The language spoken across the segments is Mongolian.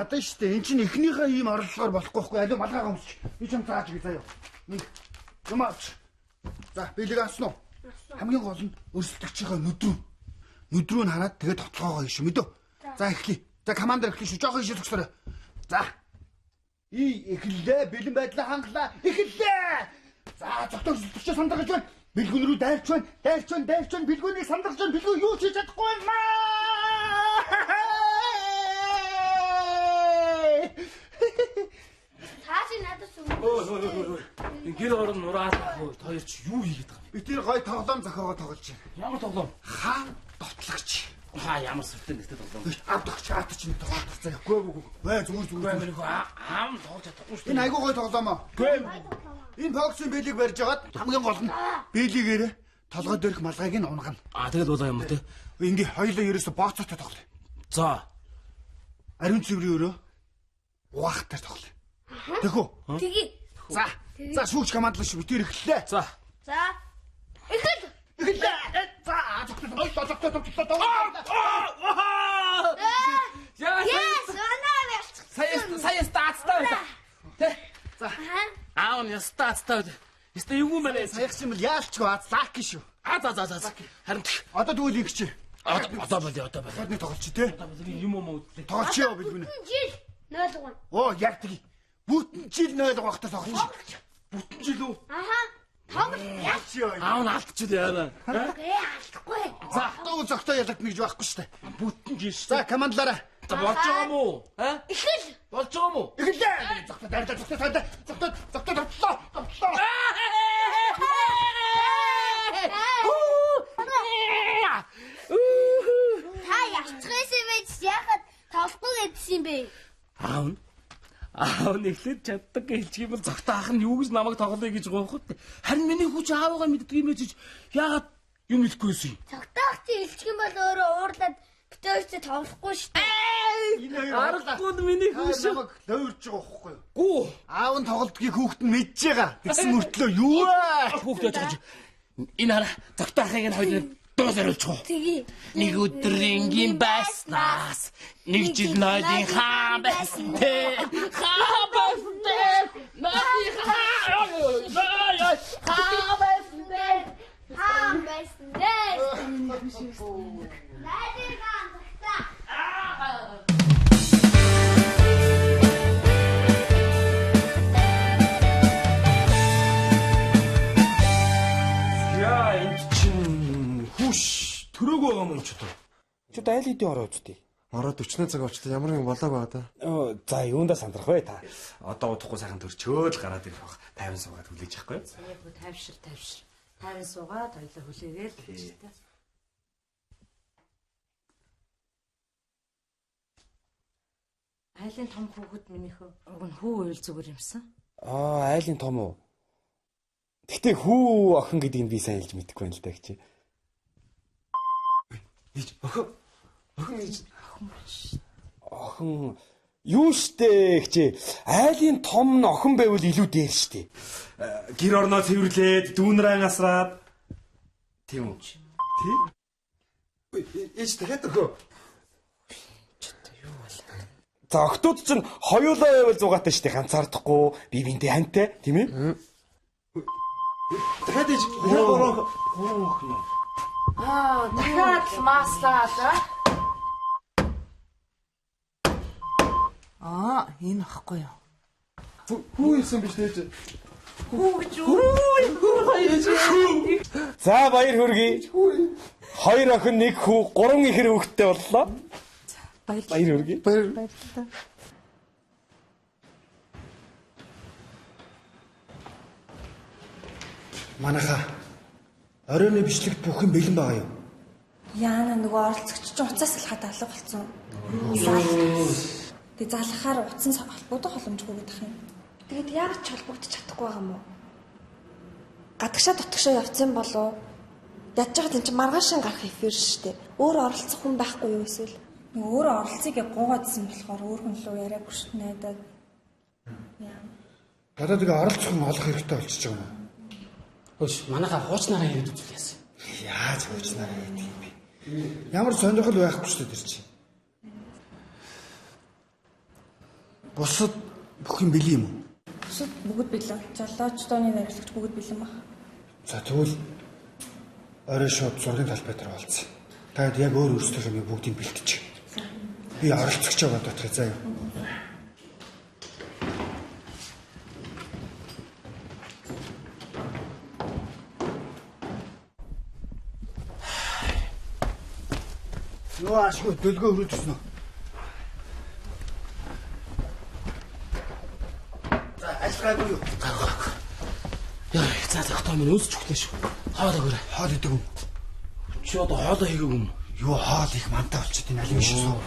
гадаа штэ. Энд чинь эхнийхээ ийм орлогоор болохгүй аливаа малгайгаа өмсч. Би ч юм зааж гээ заяа. Юм авч. За, бэлэг авсан уу? Хамгийн гол нь өрсөлдөгчийнхээ нүдрүү нь хараад тэгээд тотлогоогоо ишүү мэдөө. За эхлэе. За командир эхлэе шүү. Жохон ишээ зогсоорой. За. Эхэллээ. Бэлэн байдлаа хангалаа. Эхэллээ. За, зөвхөн өрсөлдөгчөө сандаргаж байна. Бэлгүүн рүү дайрч байна. Бэлгүүнийг сандаргаж байна. Бэлгүү юу ч хийж чадахгүй юм аа. Тааши надад сүм. Гэр орон нураад хоёр ч юу хийгээд байгаа юм. Би тэр гой тоглоом зохиогоо тоглож байна. Ямар тоглоом? Хаан дотлогч. Ямар сүртэй нэгтэй тоглоом. Авдагч аатч нь тоглох заяа. Гүй. Зүгээр. Аам тоглож чадахгүй шүү. Энэ айгуу гой тоглоом аа. Энэ боксын бэлийг барьж агаад хамгийн гол нь бэлигээрээ толгой дээрх малгайг нь унгана. Тэгэл болоо юм те. Ингээ хоёулаа ерөөсө бооцоотой тоглоё. За. Ариун цэврийн өрөө угаахтаар тоглоё. Тэхүү. Тэгье. За. За шүүгч командлаа шүү. Тэр эхэллээ. За. Эхэл. За. Yes, анаа. Сая стаацтай. Тэ. За. Аав нь стаацтай. Яста юу юм бэ? Саяхч юм яалчгүй лаки шүү. За. Харин Одоо тэгвэл их чи. одоо болоо. Одны тоглолч тий. Юм уу үтлээ. Тоглолч яа бэлгүнэ. Жил 0-3. Оо яг тгий. Бүтэн жил 0 багтаа тоглож. Бүтэн жил үү? Аха. Тоглож. Аав нь алдчихлаа яана. Алдахгүй. За, дуу зогтоо ялагдана гэж байхгүй шүү дээ. Бүтэн жил шүү. За, командлаараа. За болж байгаа юм уу? Эхэл. Болж байгаа юм уу? Эхэллээ. Зогтоо тавьлаа. Та яцхээс байж яхад тоглохгүй гэдсэн бэ? Аав нь эхлээд чаддаг гэж хэлчих юм бол зогтоо ах нь юу гэж намайг тоглоё гэж гоохот. Харин миний хүч аавгаа мэддэг юм ээж яагаад юм хэлэхгүйсэн юм? Цогтоох чи илчих юм бол өөрөө уурлаад битүүрчээ тоглохгүй шүү дээ. Аргагүй миний хүч намайг лойрж байгаа байхгүй юу? гүү. Аав нь тоглолтгийг хүүхэд нь мэдж байгаа. Тэгсэн мөртлөө юу вэ? Хүүхдээ яаж байгаа. Энэ хараа зогтоо ахыг нь хоёул дөөс оруулчихгүй. Тэгье. Нэг өдөр ингийн байснаас нэг жил нойлын хаан байсан те. Хаан байсан те. Нойлын хаан байсан те. Хаан байсан дээ. Найдын хаан захта. Яа энэ чинь хүш төрөөгөө байгаа юм ч одоо. Чуд айл хэдийн ороо үздэй. Ороод 40 цаг болчихлоо. Ямар нэг болоогүй одоо. За юундаа сандрах вэ та? Одоо удахгүй сайхан төрчөөл гараад ирэх бах. 50 суугаад хүлээж явахгүй. Тавьшир. 50 суугаад хоёлоо хүлээгээл гэж та. Айлын том хүүхэд минийхөө уг нь хүү уйл зүгээр юмсан. Айлын том уу? Гэхдээ хүү охин гэдгийг би сайн хэлж мэдэхгүй байна л да гэж. Ич охин ич. Охин юу штэ гэж. Айлын том нь охин байвал илүү дээр штэ. Гэр орноо цэвэрлээд дүүнрээ асраад. Тийм үү? Тийм. Ич дахиад өгөө. За охтууд чинь хоёулаа байвал зугаатай штэ ганцаардахгүй би бинтэй хантай тийм ээ? Дахиад ич ороо. Дахиад маслаад. Энэ ахгүй юу? Хүү ирсэн биш нээж. Хүү гэж юу? За баяр хүргэе. Хоёр охин нэг хүү, гурван ихэр хүүхэдтэй боллоо. Баяр хүргэе. Баярлалаа. Манайха оройны бичлэгт бүх юм бэлэн байгаа юу? Яана нөгөө оролцогч чинь уцаас алхаад алга болсон. Тэг залхахаар утсан сав холбогдох боломжгүй гэдэг юм. Тэгэд яг ч холбогдож чадахгүй байгаа юм уу? Гадагшаа дотгошоо явцсан болов. Ядж байгаа тийм чи маргаашин гарах эфир штэ. Өөр оролцох хүн байхгүй юу эсвэл? Өөр оролцыг гуугаадсан болохоор өөр хүн лөө яриаг бүрт найдаад. Одоо тэгээ оролцох нь олох хэрэгтэй болчихж байгаа юм. Хөөш манайха хуучнаараа яриад үзүүл яасан. Яаж хуучнаараа яадаг юм бэ? Ямар сонирхол байхгүй шүү дээ тэр чинь. Бусад бүх юм бэлэн юм уу? Бусад бүгд бэлэн. Жолооч дооны найрлагч бүгд бэлэн баг. За тэгвэл орой шууд зургийн талбай дээр болцсон. Таад яг өөр өөрсдөө юм бүгдийг бэлтчих. Би оролцогч байгаа дотор заа юу. Юу ашгүй дөлгөө өрөөжсөн үү? За ажлаагүй юу? Яа, за тогтоо минь өсч өгнө шүү. Хоол өгөөрэй. Хоол идэг юм. Чи одоо хоолоо хийгээгүй юм. Юу хоол их мантай болчиход энэ аль биш үү?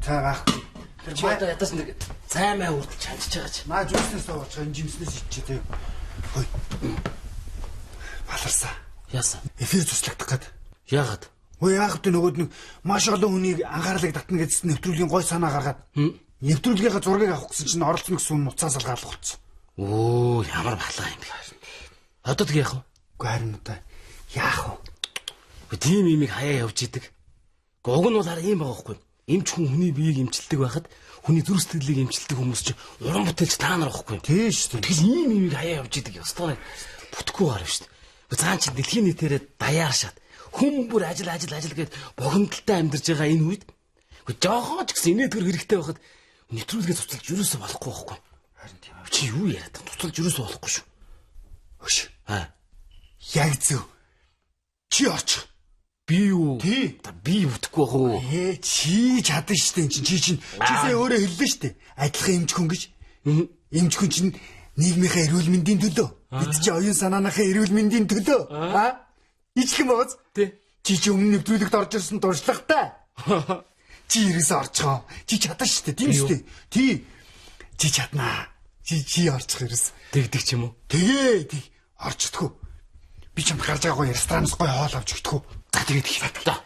За байхгүй. Чи одоо ядаас нэг цаймаа үрдэл чанчиж байгаа чи. Наа жүүснээс сууж байгаа жимснээс иччихээ. Хөөе. Баларсаа. Яасан? Эфир туслагдах гээд. Яагаад? Өө яах вэ нөгөөд нэг маш олон хүнийг анхаарлыг татна гэсэн нэвтрүүлгийн гой санаа гаргаад. Нэвтрүүлгийнхаа зургийг авах гэсэн чинь оролцсон гэсэн нуцаас алгаалга болцсон. Оо, ямар балаа юм бэ? Одоо тэг яах вэ? Үгүй харин одоо яах вэ? Тийм имийг хаяа явж идэг. Уг нь бол хараа ийм байгаа байхгүй. Эмч хүн хүний биеийг эмчилдэг байхад хүний зүрх сэтгэлийг эмчилдэг хүмүүс чинь уран бүтээлч та нар байхгүй. Тийм шүү дээ. Тэгэл ийм имийг хаяа явж идэг. Ёстой нэг бүтггүй гарав шүү дээ. Цаан чи дэлхийн нийтээрээ даяар шат. Хүн бүр ажил гээд богинодолтой амьдарч байгаа энэ үед жоохоо ч гэсэн инээдгэр хэрэгтэй байхад нэвтрүүлгээ цуцлаж юусоо болохгүй байхгүй. Харин тийм Чи юу яриад байгаа? Цуцлаж юусоо болохгүй шүү. Хөш. Аа. Яг зөв. Чи орч. Би юу? Тий. Би бүтэхгүй байх уу? Чи чадна штэ чи чинь сая өөрөө хэллээ штэ. Адилхан эмч хүн гэж. Эмч хүн чинь нийгмийнхээ эрүүл мэндийн төлөө. Бид чи оюун санааныхаа эрүүл мэндийн төлөө. Аа? Ичхэн бооз. Тий. Чи өмнө нэвтрүүлэгт орж ирсэн дуршлагатай. Чи ерөөсөө орчихоо. Чи чадна штэ. Тийм штэ. Тий. Чи чаднаа. Чи орчих ерөөс. Тэгдэг ч юм уу? Тэгээ орчдгоо. Би ч юм гарч байгаа гоё ресторанаас гоё хоол авч өгдөггүй. За тэгээд их та.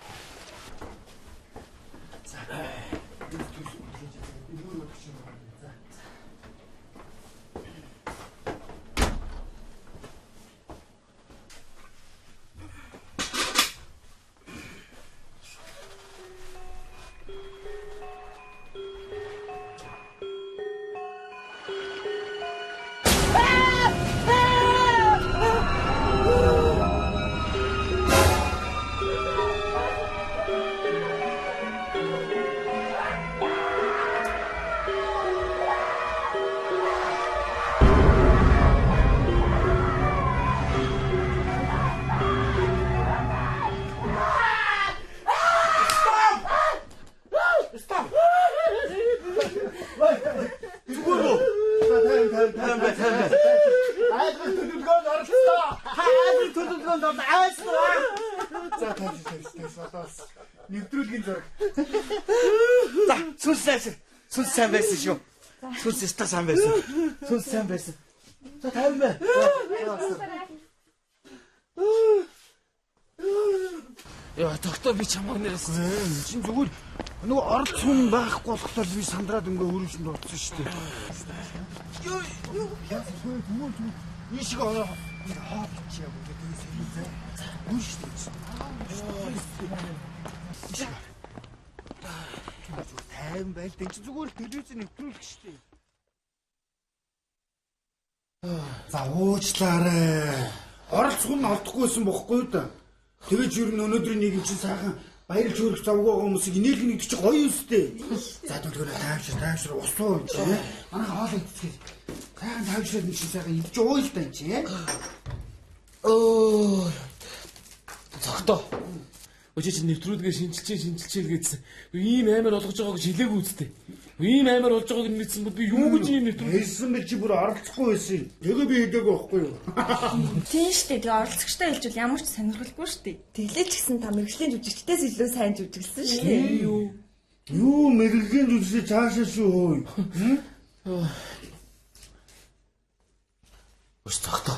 Нэвтрүүлгийн зураг. За, сүнс сайн байсан шүү. Сүнс өстө сайн байсан. Сүнс сайн байсан. За, тайван бай. Яа, доктор би чамаг нэрээс. Чин зүгээр нөгөө оролц хүн байхгүй болохтой би сандраад өрөөсөнд орсон шүү дээ. Юу яа зүгээр ийшг ороо хоол чи яг үгүй тэгээд үгүй шүү дээ. Тайван байл тэн чи зүгээр телевизээр нэвтрүүлэх шүү дээ. За уучлаарай. Оролц хүн олдохгүйсэн бохгүй юу да. Тэгэж юу н өнөөдрийн нийгэм чинь сайхан баярлж хөрөх завгүй байгаа хүмүүсийг инээлг нэгдэж чи гоё юустэй. За төлгөөрөө тайвшир усуу юм чи. Манай хоол идчихээ. Сайхан тайвшираад нэг шиг сайхан идэж ууя л та юм чи. Оо. Цогтоо. Өчигч нэвтрүүлгээ шинжилчээ гэсэн. Ийм амар болгож байгааг хэлээгүй үстэй. Ийм амар болж байгааг мэдсэн бол би юу гэж ийм нэвтрүүлгээ хэлсэн мэт чи бүр оролцохгүй байсан. Тэгээ би хэлээгүй байхгүй юу? Тийм шүү дээ. Тэгээ оролцогчтой хэлжүүл ямар ч сонирхолгүй шүү дээ. Тэглээ ч гэсэн та мэрэгжлийн жүжигчдээс илүү сайн жүжиглсэн шүү дээ. Юу мэрэгжлийн жүжигч цаашаа шүү. Өс цогтоо.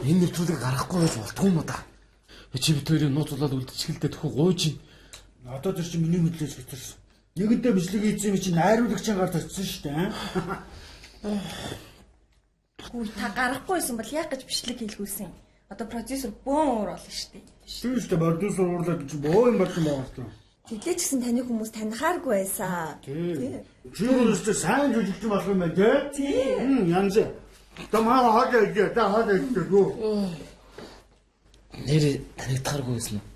Энэ нэвтрүүлгийг гаргахгүй байж болтгүй юм да. Чи бид хоёрын нууцлаад үлдчихэлдээ төхөө гуйж. Одоо тэр чинь миний мэдлээс битэрсэн. Нэгэндээ бичлэг хийсэн чинь найруулагчийн гар төрсөн шүү дээ. Хүү та гарахгүйсэн бол яг гэж бичлэг хийлгүүлсэн. Одоо продюсер бөөн уур болно шүү дээ. Тийм шүү дээ. Продюсер уурлаад чи боо юм болсон байгаа шүү. Тэглээ ч гэсэн таны хүмүүс танихааргүй байсан. Чи өөрөөсөө сайн жүжигч болох юм байна тий? Янз. Тамаа хаадаг та хаадаг гоо. Нэр танигдахааргүй байсан уу?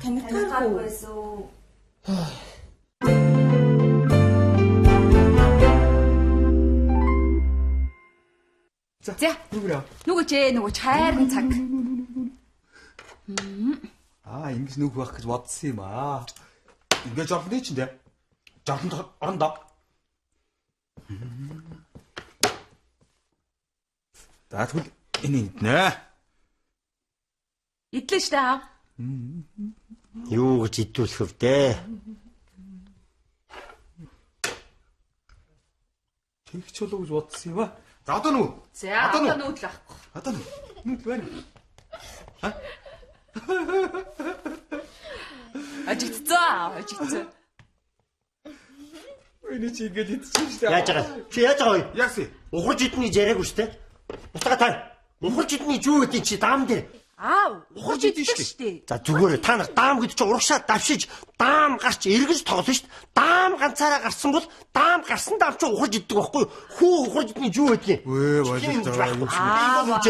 Танихааргүй байсан үү? За. Нөгөө чайрын цаг. Ингэж нүг байх гэж бодсон юм аа. Ингээд жолны чинь дээ. Жолонд орондоо. За тэгвэл энэ иднэ. Идлээ штэ аав. Юу гэж идүүлэх вэ дээ? Тэгч болов гэж бодсон юм аа. За одоо нү. За одоо нүүдл авахгүй. Одоо нү байна. Ажигдсан. Эний чи ингэж идчихсэн шүү дээ. Яаж байгаа? Чи яаж байгаа вэ? Яасын? Ухарж идэх гэж яриаггүй шүү дээ. Устгаа та. Ухарж идэх гэж юу гэдэг чи даам дээр. Аав, ухарж идэх шүү дээ. За зүгээр та нар даам гэдэг чи урагшаа давшиж даам гарч эргэж тоглоно шүү дээ. Даам ганцаараа гарсан бол даам гарсан даам чи ухарж иддэг байхгүй юу? Хүү ухарж идэх гэж юу гэдэг юм?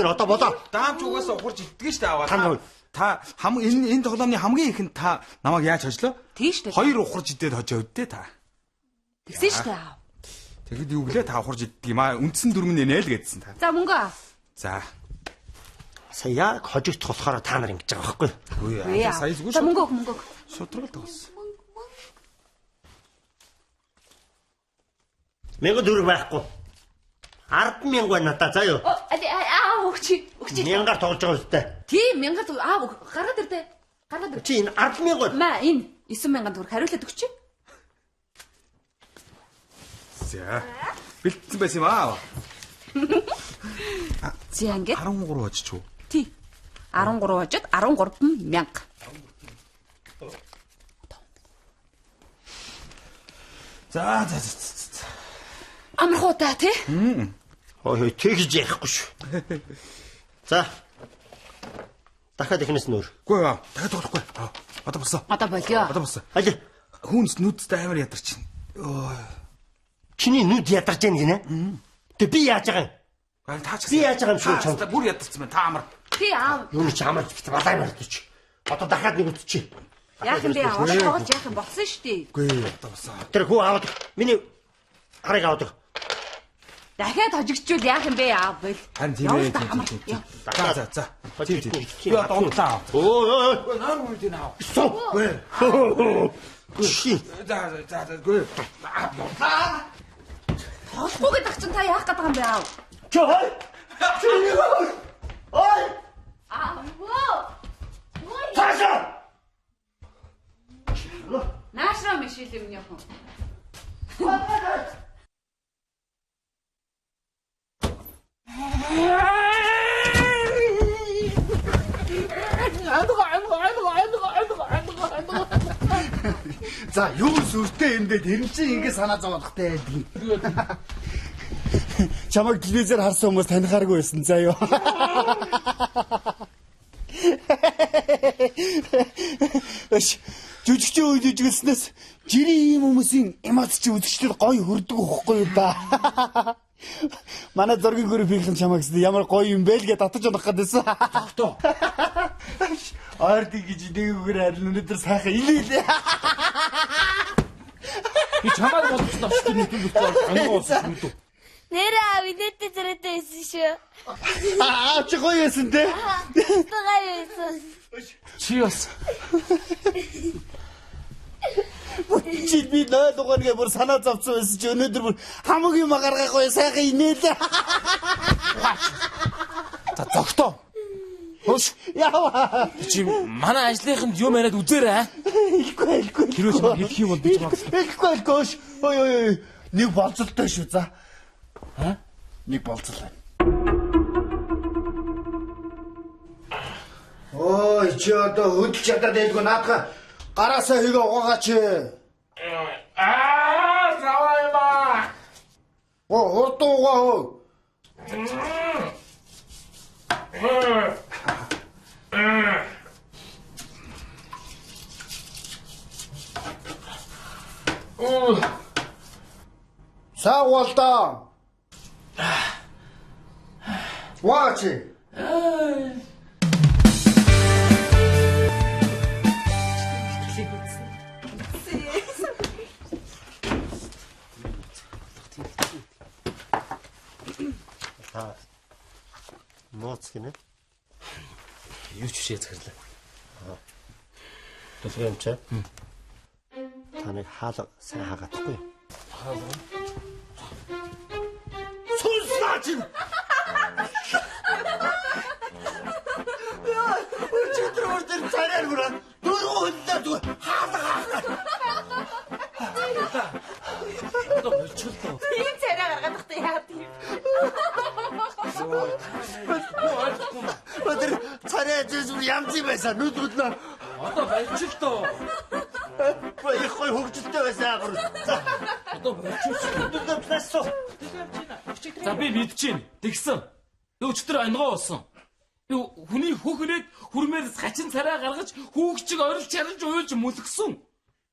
Одоо болоо. Даам ч угаасаа ухарж иддэг шүү дээ аваа. Та энэ тоглоомны хамгийн ихэнд та намайг яаж хожлоо? Тийш дээ. Хоёр ухарж идээд хожоо өдөө та. Тэгсэн шүү дээ аав. Тэгэд юу гэлээ та ухарж иддэг юм аа. Үндсэн дүрмэн нэ л гэдсэн та. За мөнгө аа. За. Сая яг хожигдох болохоор та нар ингэж байгаа байхгүй юу? Үгүй ээ. Сая зүгээр За мөнгө. шудрал тоглосон. 1000 төгрөг байхгүй. 100000 байна надаа заа юу? Аа өгчи. 1000-аар тоглож байгаа үстэй. Тийм 1000 төгрөг аав гаргаад ирдэ. Чи энэ 100000 байна. Маа энэ 9000 төгрөг хариулаад өгч. За. Бэлдсэн байсан юм аа. За ингээд 13 очиж юу? тий. 13 хожид 13000. За. Амархуу та тий? Ой тэгж ярихгүй шүү. За. Дахиад ихнээс нөр. Үгүй аа. Дахиад тоглохгүй. Одоо болсон. Одоо болио. Одоо болсон. Хажи. Хүнс нүдтэй амар ядарч байна. Ой. Чиний нүд ядарч байна гинэ? Тэг би яаж байгаа юм? Таач. Би яаж байгаа юм шүү чамд. Бүр ядарсан байна. Та амар. Тий аав. Юу ч амарч бит балай мартчих. Одоо дахиад нэг үтчих. Яах юм бэ аав? Тоглож яах юм болсон шүү дээ. Үгүй одоо болсон. Тэр хүү аваад миний харыг аваад. Дахиад хожигчвал яах юм бэ аав бэл. Харин тийм ээ. За. Тийм. Би одоо онглаа. Ой. Наар үгүй наа. Ши. За. Үгүй. Тоглохгүй гэдэг чинь та яах гэдэг юм бэ аав? Чой. Ой. Аав. Таша. Наашраа мишил юм яах вэ? За юу сүртэй юм бэ? Тэр чинь ингэ санаа зовоохтай байдаг. Чамайг телевизээр харсан хүмүүс танихааргүй байсан заа юу. Жүжигчээ үе жүжиглснээс жирийн ийм хүмүүсийн эмоц чи үзэгчдэр гоё хүрдэг хөхгүй юу да. Манай зургийн группийн чамайг ямар гоё юм бэ л гэж татаж унах гэдсэн. Тогтоо. Орд гэж дээгүүр харин өнөөдөр сайхан илээ. Би чамайг бодсон авчдаг нэг юм болчихсон. Ангуу болсон шүү. Нэр аав инээдтэй зэрэгтэй байсан шүү. Чи гоё байсан те. Гоё байсан. Чи бас Чи би 0 дугаарыг бүр санаа зовцсон байсан чи өнөөдөр бүр хамгийн магаргахгүй сайхан инээлээ. за зогтоо. Хөөш. Яа. Чи манай ажлынханд юм яриад үзээрэй. Хэлэхгүй. Тэр үс хэлэх юм бол би чамаас. Хэлэхгүй. Ой. Нэг болцолтой шүү за. Нэг болцол байна. Ой, чи одоо хөдөлж чадаад байлгүй наадах гараасаа хийгээ угаагач. Заваа. Урд угаа. Саагуулдаа. Ваач. Ноц гинэ. Юу ч шээ захирлаа. Төлөв юм чи. Таныг хаалга сайн хаагаадахгүй. Сүнслаач. Өчигдөр өөртөө царай хүрээ. Дөрөв хөлдөө зүгээр хаалга. Одоо болчихлоо. Тийм царай гаргаад тахтай яа тийм. Өдөр царай зүйл янз юм байсан. Нүдрүүлээ. Одоо болчихлоо. Их гой хөвгөлтэй байсан агар. Одоо болчихлоо. Нүдрээ плассо. За би мэдчихээн. Тэгсэн. Би өчтөр ангоо болсон. Би хүний хөхрээд хүрмээрс хачин царай гаргаж хүүгчиг орилж чарилж уйлж мөлгсөн.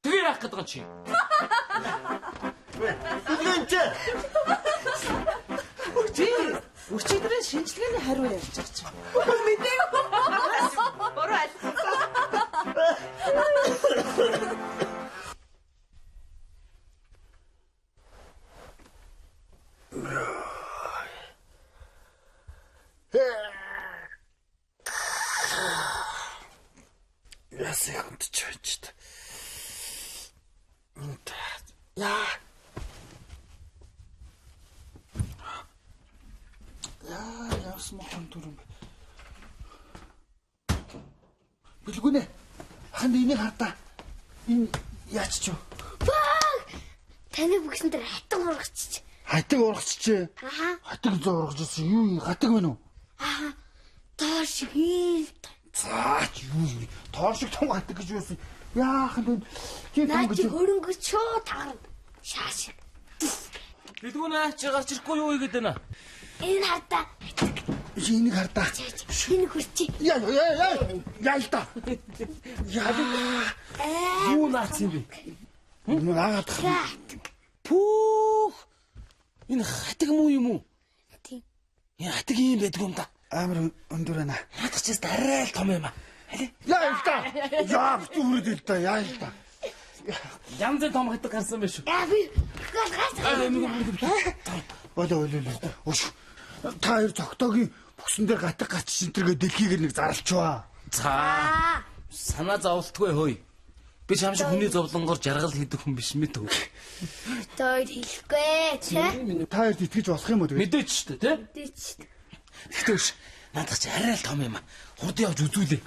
Тэгээ яах гээд байгаа чи? Нүдрээ. Өчигдрийн шинжилгээний хариу ярьж байгаа чи. Мэдээ. Бороо аль. Яс ихэнт ч байж та. Яа. Яс мохон дүрм. Билгүнэ. Ханд энийг хартаа. Энэ яач ч юу? Таны бүгсэн дээр хатаг урагчиж. Хатаг урагчжээ. Хатаг зургаж ирсэн. Юу юм? Хатаг мэн үү? Тоош хий. Заач юу? Тоошиг том хатаг гэж юусэн. Яахан энэ тийм том гэж. Хөрөнгө чөө таарна. Шаашиг. Билгүнэ чи гарч ирэхгүй юу игээд байна? Энэ хартаа. Энийг хартаа. Энэ хүрчи. Яа л та. Юу наац юм бэ? Энэ аагаад. Пүүх. Энэ хатаг муу юм уу? Тийм. Энэ хатаг юм байдаг юм да. Амар өндөр байна. Надад ч арай л том юм аа. Яа л та. Яа бүрд л та. Яа л та. Янзын том хатаг гарсан байх шүү. Би Болоо. Өш. Та хоёр цогтоогийн бүксэн дээр гатаг гач шинтергээ дэлхийгээр нэг зарлчваа. За. Санаа зовлтгүй хөөе. Би чам шиг хүний зовлонгоор жаргал хийдэг хүн биш мэд үү? тойд хэлэхгүй тий. Та хоёрт итгэж болох юм уу тэгээ? Мэдээч шүү дээ, тий? Мэдээч. Гэхдээ үш. Надад ч арай л том юм аа. Хурд явж үзүүлээ.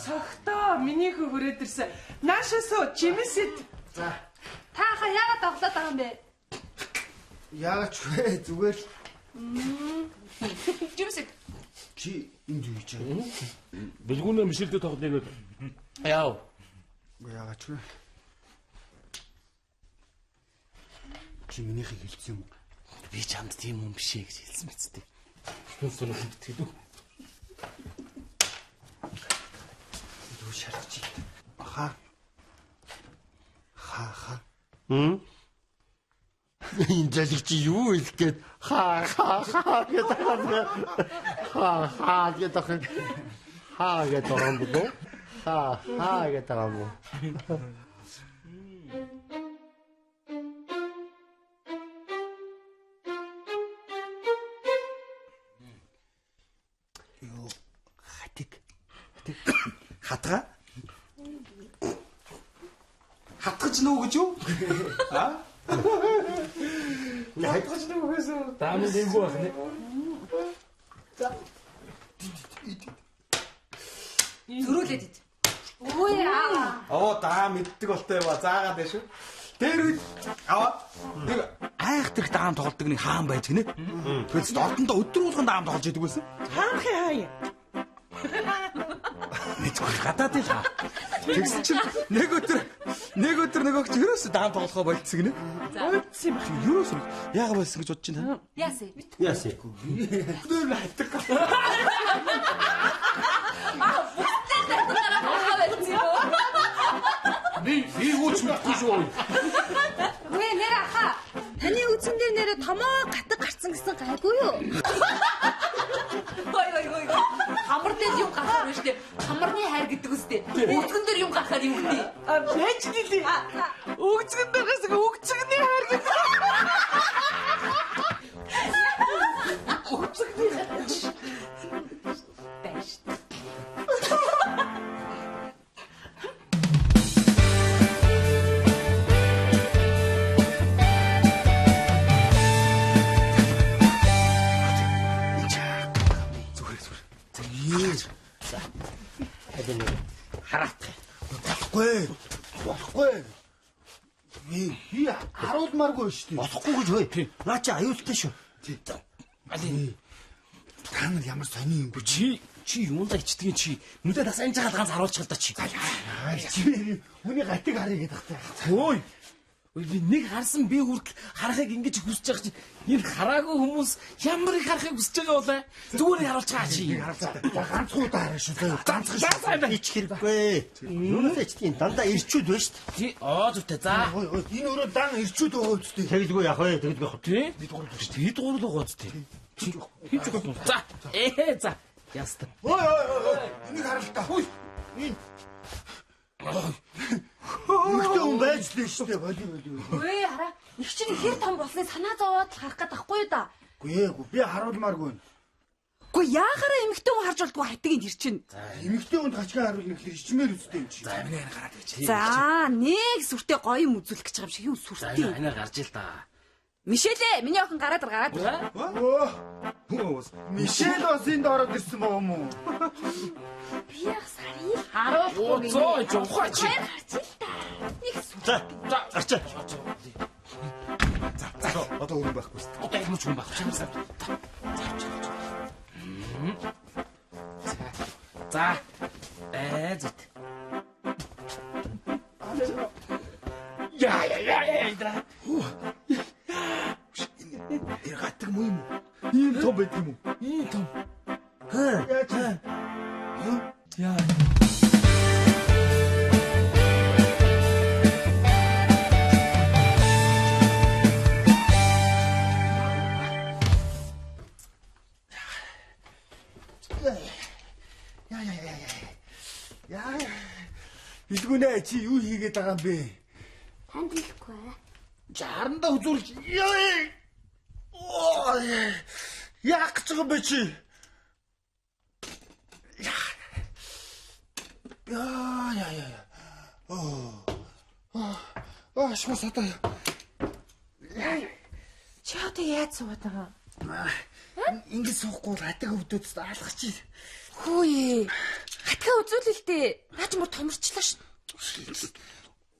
Цогтоо миний хүү хүрээд ирсэн. Наашаасоо чимэсэд. За. Тааха яагаад тоглоод байгаа юм бэ? Яач вэ? Зүгээр л Жимсэг. чи энд юу хийж байгаа? Бэлгүүнээ мишэлдээ тоглоё гэдэг. Яав. Яагач вэ? Чи минийхийг хэлсэн юм уу? Би чамд тийм юм биш ээ гэж хэлсэн мэт. Хүн сонирх битгий. Юу шарч ий. Ха. Энэ залэг чи юу хэлэх гээд хаа гэдэг юм. Хаа гэдэг юм. Хаа гэдэг юм бүү? Хаа гэдэг юм бүү? Юу хатга? Хатгаж нөө гэж юу? Хатгаж нэг үгээсээ даамын дэнгүү байх нэ. Зөрүүлээд ид. Өө яа. Оо даа мэддэг болтой ба заагаад байна шүү. Тэр үед аваа нэг айхтрах даам тоглодог нэг хаан байж гинэ. Тэгээс ордондоо өдөр болгон даам тоглож идэг байсан. Хаанхи хаа. Мэдгүй гадаад л хаа. Тэгсэн чинь нэг өдөр нөгөөч ерөөсө даан тоглохоо болцсон гинэ. Болцсон юм байна. Ерөөсө яага болсон гэж бодож байна. Яасан. Би үүч мэдгүй шүү. Вэ нэр аха. Таны үзэн дээр нэрэ томоо гатаг гарцсан гэсэн гайгүй юу? Ой. Хамар дээр юм гарахаар байна шүү дээ. Хамарны хайр гэдэг үстэй. Өгцгөн дээр юм гарахаар юм гэдэг. Бэж гэлээ. Өгцгөн дээрээс өгцгөний хайр гэдэг. Болохгүй. Би харуулмааргүй шүү дээ. Болохгүй гэж хөөе. Наа чи аюултай шүү. Али Та нар ямар сони юм бэ? чи юундаа ичдгийг чи нүдээ бас энэ жагаад ганц харуулчих л да чи. Чи хүний гатыг харъя гэдэг тахтай. Ой. Би нэг харсан би хүртэл харахыг ингэж хүсэж байгаа чи энэ хараагүй хүмүүс ямар их харахыг хүсэж байгаа болоо. Зүгээр харуулж байгаа чи. Ганцхан удаа хараа шүү дээ. Ганцхан Ич хэрэггүй. Юунаас ичдгийг дандаа ирчүүд байна шүү дээ. Ти зүйтэй за. энэ өөрөө дан ирчүүд байгаа үстэй. Тэгэлгүй яах вэ? Тэгэлгүй яах. Тий? Би дурлаг гоцтой. Чи хийж байгаа. За. За. Яста. Ой. Энийг харал та. Хүй. Энэ Ихтэй хүн байж лээ шүү дээ. Боли. Вэ хараа. Их чинь хэр том болсныг санаа зовоод харах гээд байхгүй юу да? Гүй би харуулмааргүй. Гэхдээ яахаараа эмэгтэй хүн харж болдгоо хатгийг ир чинь. Эмэгтэй хүнд гачгаа харуулна гэхэл ичмээр үстэй юм чи. За аминаар гараад ич. За нэг сүртэй гоё юм үзүүлэх гэж байгаа юм шиг юу сүртэй. Аминаар гарч ил та. Мишэлээ миний охин гараад гараад. Мишель бас энд ороод ирсэн баа юм уу? Би яг сарыг Харуулахгүй. Зоо жонхоо чи. гарч ил та. Нэг За гарчаа. За одоо өрн байхгүй шүү дээ. Одоо юм ч юм баг. За. Зэт. Я. Тэр гатаг муу юм уу? Ийм том байт юм уу? Ийм том. Яаж? Яа. Яа. Илгүнэ чи юу хийгээд байгаа юм бэ? Танд хэлэхгүй. Жарандаа үзүүлж. Яах гэж байгаа юм бэ чи? Яа. Шмасата. чи одоо яаж суугаад байгаа? Ингээд суухгүй хатаг өвдөд алгах чи. Хөөе. Хатгаа үзүүлэлтэй. Наач мөр томорчлаа ш.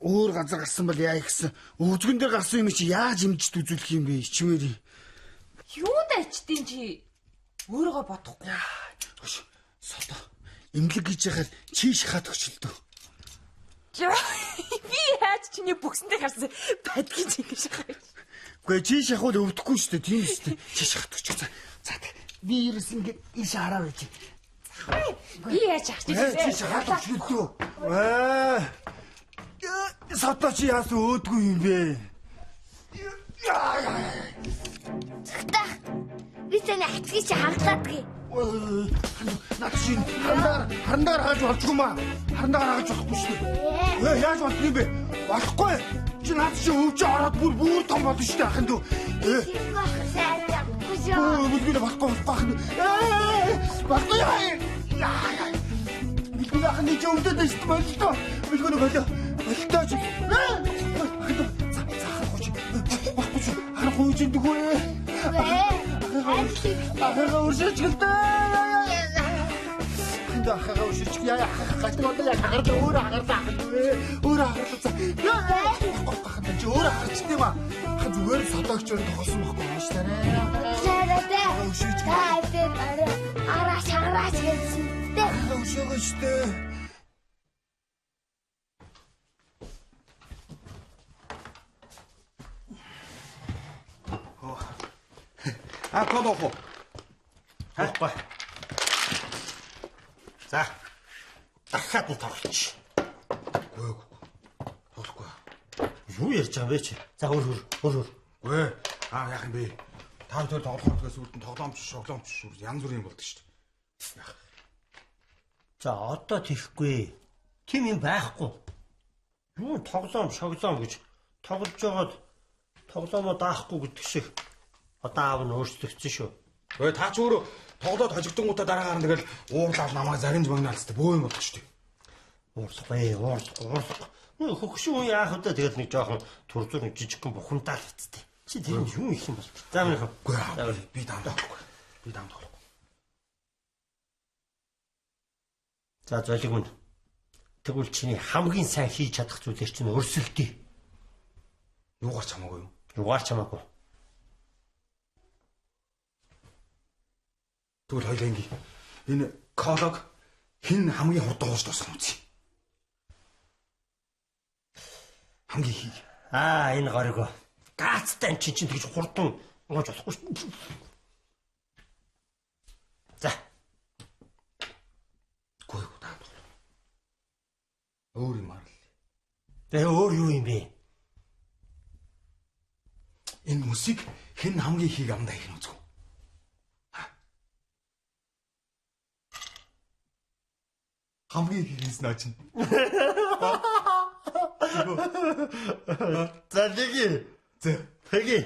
Өөр газар гарсан бол яа гэсэн. Үзгэн дээр гарсан юм чи яаж имжид үзүүлэх юм бэ? Ичмээр. Юунд ичдیں чи? Өөрийгөө бодохгүй. Сото. Имлэг гэж яхаар чи шахаад өчлөлтөө. Би яаж чиний бүксэндээ харсан байдгийг ингэ шахах. Гэхдээ чи шахвал өвдөхгүй шүү дээ. Тийм шүү дээ. Чи шахаад өч. За би ерөөс ингээд иш хараа байж. Би яаж ах чи? Чи шахаад өчлөлтөө. Сото чи яасан өөдгүй юм бэ? Захтаа. Би таны хатгийг чи хангалаадгүй. Наад чи харандаар хааж болчихгүй маа. Харандаар хааж болохгүй шүү дээ. Яаж болох юм бэ? Болохгүй. Чи наад чи өвч ороод бүр том болно шүү дээ ахын дүү. Тийм бах сайтай. Бужоо. Билгүнэ болохгүй. Болохгүй. Билгүнэ ахын дүү өвдөд шүү дээ болтой. Билгүнэ болоо. Болтой чи. Харахгүй чи дгүү. Ахаа уршиж гэлтэй. Ахаа уршиж яа гатгүй одоо яа хагардаг өөр хагардаг. Өөр хагардаг. Яа чи өөр харчих тийм аа. Ахаа зүгээр содогч өөр тоглосон байхгүй юм шүү дээ. Шараа. Араа шараа гэсэн. Уршиж шүү дээ. код авах уу? Хаахгүй. За. Дахиад нь тоглоч. Тоглохгүй. Юу ярьж байгаа бэ чи? За өөр. Гүй. Яах юм бэ? Та хоёр тоглохоос үүдэн тоглоомч, шоглоомч янз бүрийн болдог шүү дээ. За одоо тийхгүй. Тим юм байхгүй. Юу тоглоом гэж тоглож байгаад тоглоомоо даахгүй гэдэг шиг одоо аав нь өөрчлөгдсөн шүү. Гүй та ч өөрөө тоглоод хожигдонгуудаа дараагаар нь тэгэл уурлал намайг загинж магнаалцтай бөө юм болчих шүү дээ. Уурлах. Хөгшин үе яах вэ? Тэгээд нэг жоохон турзуур нэг жижигхэн бухимдаа л хэвчтэй. Чи тэр юм их юм бол. За минийх. Гүй би даамд тоглохгүй. За золиг минь. Тэгвэл чиний хамгийн сайн хийж чадах зүйлэр чинь өрсөлдөе. Юугаар ч хамаагүй юу? Юугаар ч хамаагүй. Тэгвэл хоёлаа ингэ. Энэ колог хин хамгийн хурдан уус тосгон үзье. Хамгийн хий. Энэ гориг. Гаацтай чинь тэгж хурдан ууж болохгүй шүү. За. Гүй таа. Өөр юм аа. Өөр юу юм бэ? Энэ мөсийг хэн хамгийн хийг амдаа их нүцгүү. Хамгийн хийс наа чинь. За тэги.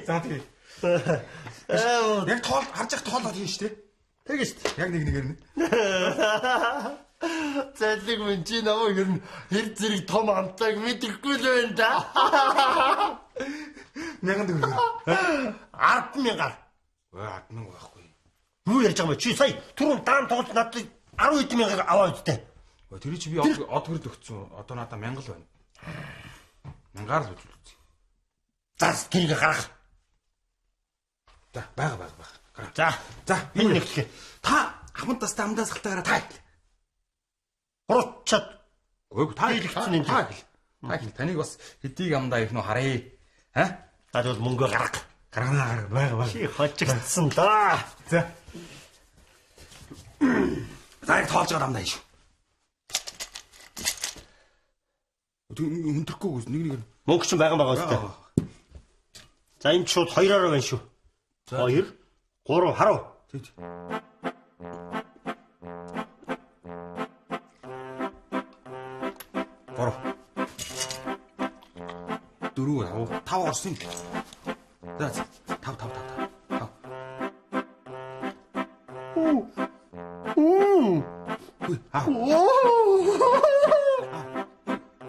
За тэгээ. Яг тоол харж явах тоолоод хийн штэ. Тэги штэ. Яг нэгээр нь. Зэлэг мэн чи намайг хэр зэрэг том амтайг мэдэхгүй л байна да. 1000 төгрөг. 10,000. 10,000 байхгүй. Юу ярьж байгаа юм чи сая түрүүн даан тоглож надад 12,000 аваа үстэй. Тэр чи би од хөрд өгцөн. Одоо надаа 1000 л байна. 1000-аар л үзүүлсэн. За тэрийг гарах. За бага. За энэ нэгтлээ. Та хамт тастаа амдаас халтаараа таа. Гурчаад. Гүй та хэлчихсэн юм. Та хэл. Таныг бас хэдийг амдаа их нөө харъя. Надад мөнгө гарах. Гаргана бага. Чи хожигдсан да. За. Зарыг тоолж байгаа амдаа шүү. Өнтөрхгүй үс нэг. Мөнгө ч байгаа үстэй. За энэ шууд 2-оор байна шүү. 2 3 харав. Тэг. 4 5 орсон. За 5.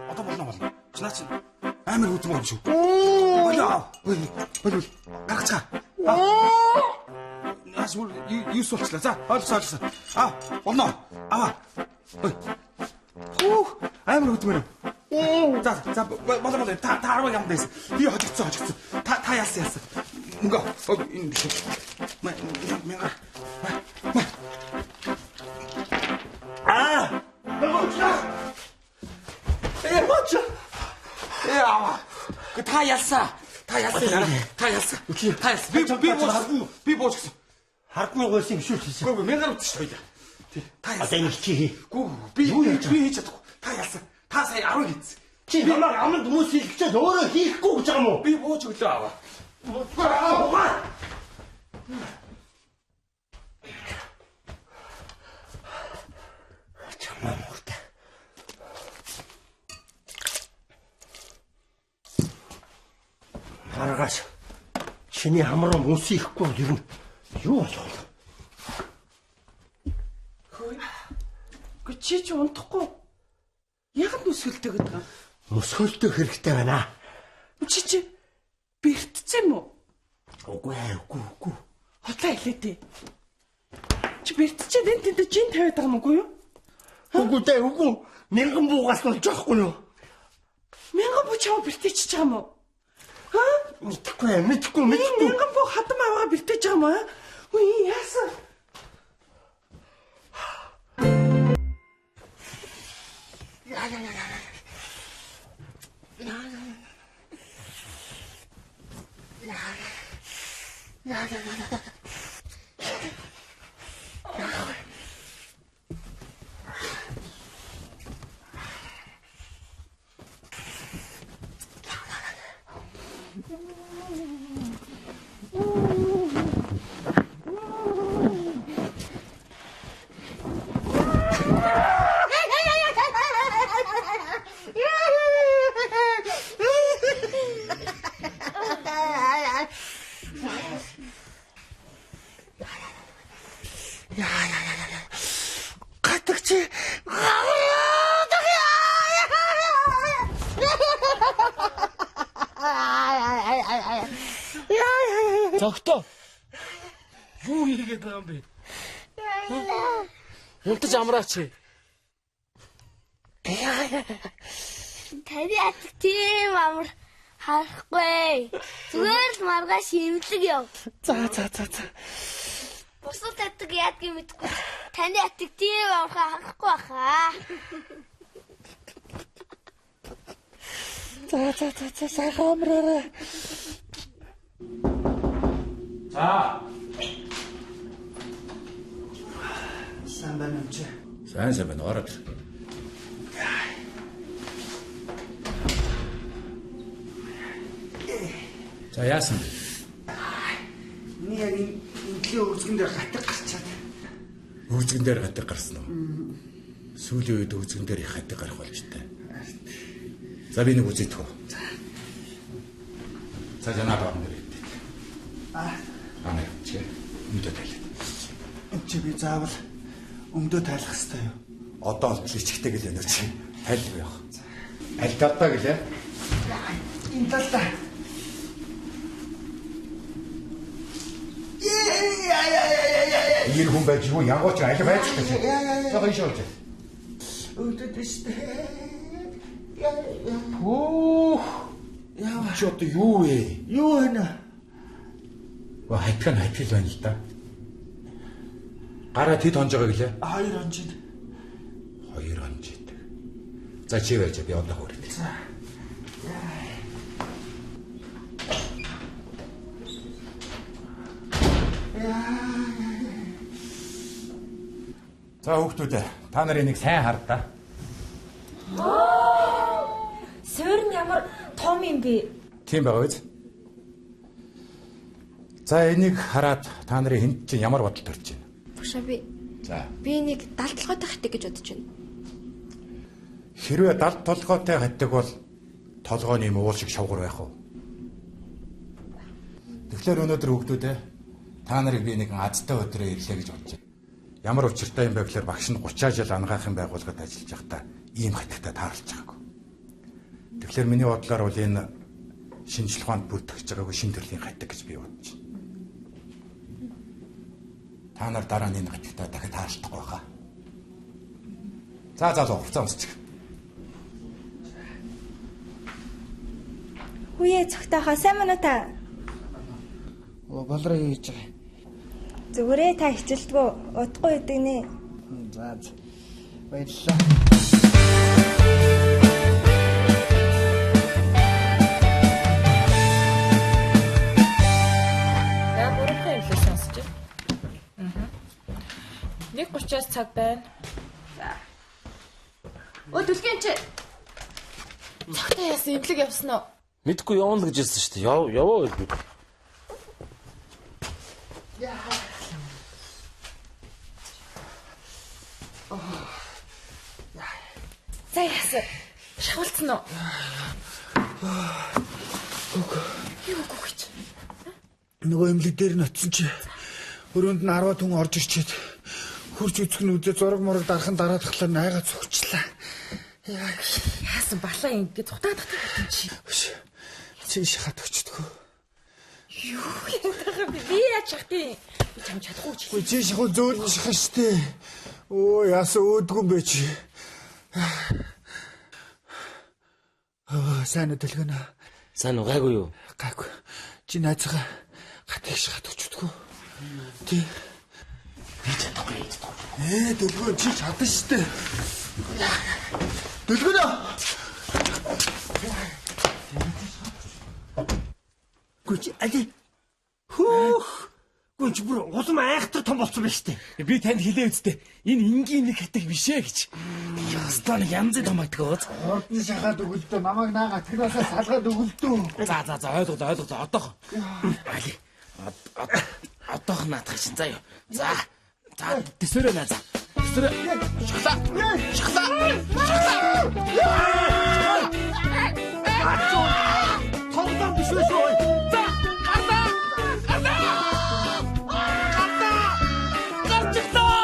Одоо болно. Чнаач амар хөдөлгөөн юм шүү. Болоо. Гаргацгаа. Асуул юус болчлаа. За ойлгосон. Болно. Амар хөдөлгөөн. За болоо. Та 10 ям дэс. Би хожигдсон. Та яасан. Мөнгө. Энэ биш. Мэнга. Та ялсан. Би боочсон. Хардмын гойс юм шүү дээ. Гүү мянгаар утчих шүү дээ. Та ялсан. Одоо энэ чи. Гүү би хийж чадахгүй. Та ялсан. Та сая 10 хийсэн. Чи намайг аманд хүмүүс хэлчихээд өөрөө хийхгүй гэж байгаа юм уу? Би бууж өглөө аваа. Чамаа мурта. Харагаш. Чиний хамраа мөс ихгүй ер нь юу болох вэ? Гэхдээ чи ч унтахгүй. Яг нь өсгөлтэй гэдэг юм. Мөсгөлтөө хэрэгтэй байна. Чи бэртцэн юм уу? Үгүй. Хотлоо хэлээ дээ. Чи бэртцэн энэ тэнд жин тавиад байгаа юм уу юу? Үгүй. Мянган буугаас болж байхгүй юу? Мянган буу чав бэртээч байгаа юм уу? Мэдхгүй. Мянган буу хадам аваа бэртээж байгаа юм аа? Үгүй яасан? Гадагч. Зогтоо. Юу хийгээд байгаа юм бэ? Унтаж амраач. Таны атг тийм амар харахгүй. Зүгээр л маргааш имлэг яв. За. Бусад атг яадгийг мэдэхгүй. Таны атг тийм амар харахгүй баха. За сайхан амраарай. За. Сайн байна уу чи? Сайн байна. Ороод. За яасан бэ? Миний яг энэ үзгэн дээр гатаг гарчаад. Үзгэн дээр хатаг гарсан уу? Сүүлийн үед үзгэн дээр их хатаг гарах болж таа. За би нэг үзэтгэв. За жанаад орно гэдэг. Анаа чи мэдээ тайлаа. Чи би заавал өмдөө тайлах хэрэгтэй юу? Одоо л ичгтэй гэл өнөө чи тайлбар явах. Аль талдаа гэлээ? Энэ талдаа. Ир хүн байж юу янгооч аль байж гэж. Жохоо ишүүлж. Өөдөд штэ. Оо. Яа ч одоо юу вэ? Юу вэ? Ва хайтхан хайпил байна л да. Гараа тэд хонж байгаа гэлээ. 2 хонжид. 2 хонжид. За чи байж би одоо хүрэх. За. За хүүхдүүд та нарын нэг сайн хар та. Суурь нь ямар том юм бэ? Тийм байгаа биз? За энийг хараад та нарын хэнд чинь ямар бодол төрж байна? Бушаа би. За. Би нэг далдлогоотой хатаг гэж бодож байна. Хэрвээ далд толгойтой хатдаг бол толгойн юм уул шиг шавгар байх уу? Тэгэхээр өнөөдөр хүүхдүүд та нарыг би нэг азтай өдрөө ирлээ гэж бодож байна. Ямар учиртай юм бэ гэхээр багш нь 30 жил анагаахын байгууллагад ажиллаж байхдаа ийм хатагтай тааралж байгаагүй. Тэгэхээр миний бодлоор бол энэ шинжлэх ухаанд бүртгэж байгаагүй шин төрлийн хатаг гэж би бодож байна. Та нар дараа нь энэ хатагтай дахиад тааралдахгүй байхаа. За хуцаа өмсчих. Хүүе цогтойхоо сайн мөн үү та? Болроо хийж байгаа. Зүгээрээ та хичээлдгөө удахгүй идэг нэ. За. Баярлалаа. За бүрхэн хэлээ сонсож байна. 1:30-аас цаг байна. За. Дүлгэн чи цагтаа яасан имлэг явсан уу? Мэдгүй явна л гэж хэлсэн шүү дээ. Яваа гэж. За яасан? Шавуулсан уу? Юу гүгч? Нөгөө имлэг дээр нь очсон чи өрөөнд нь 10 хүн орж ирчээд хурж үзэх нь үдээ зураг мураг дарахын дараа тахлаа найгаа цогчлаа. Яасан балаа ингэж цухтаад тахдаг чи. Чи шахаад өчтгөө. Юу юм тахаа би яаж чадах юм? Би чам чадахгүй чи. Чи шахуу зөөлж шахах штэ. Оо яасан өөдгөн бэ чи. Сайн өдөлгөнө. Сайн уу гайгүй юу? Гайгүй. Чи найзгаа хатыг шахаад өчтгөө. Тий. Би чадахгүй. Дөлгөө чи чадна штэ. Дөлгөнө. Гүч али. Гүч бүр улам айхтар том болсон байна штэ. Би танд хэлээ үсттэй. Энэ энгийн нэг хатаг биш ээ гэж. Ястаа нэг янзын том хатаг ууз. Ордны шахаад өгөлдөө намайг наа гатгнаасаа салгаад өгөлдөө. За ойлголоо. Одоох. Али. Одоох наадах чинь заа юу. За тэсвэрээ наа за. Тэсвэрээ. Шахлаа. Том биш үү шүү. Гарчигтаа.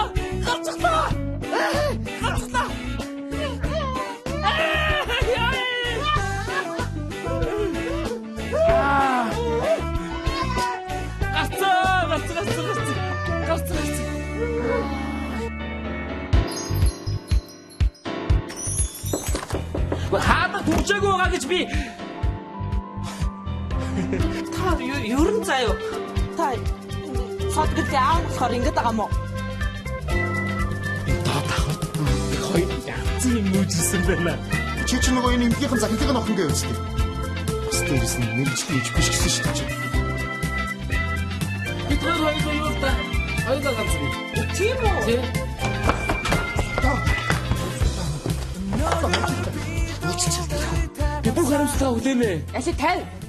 байгаа гэж би Та ер нь заяа. Та содгол аав болохоор ингэж байгаа мó. доод авах. Хоёр янзын юм үүжсэн байна. Чи ч нөгөө энэ эмгийнхэн захидлыг нь охин гэж үзтээ. Бас дээрээс нь мэрэгжлийн иж биш гэсэн шүү дээ. Бид хоёр юу та? Хоёулаа ганц бий. Тийм үү? Би бүх харамсалтай хүлээнэ. Яши тавь.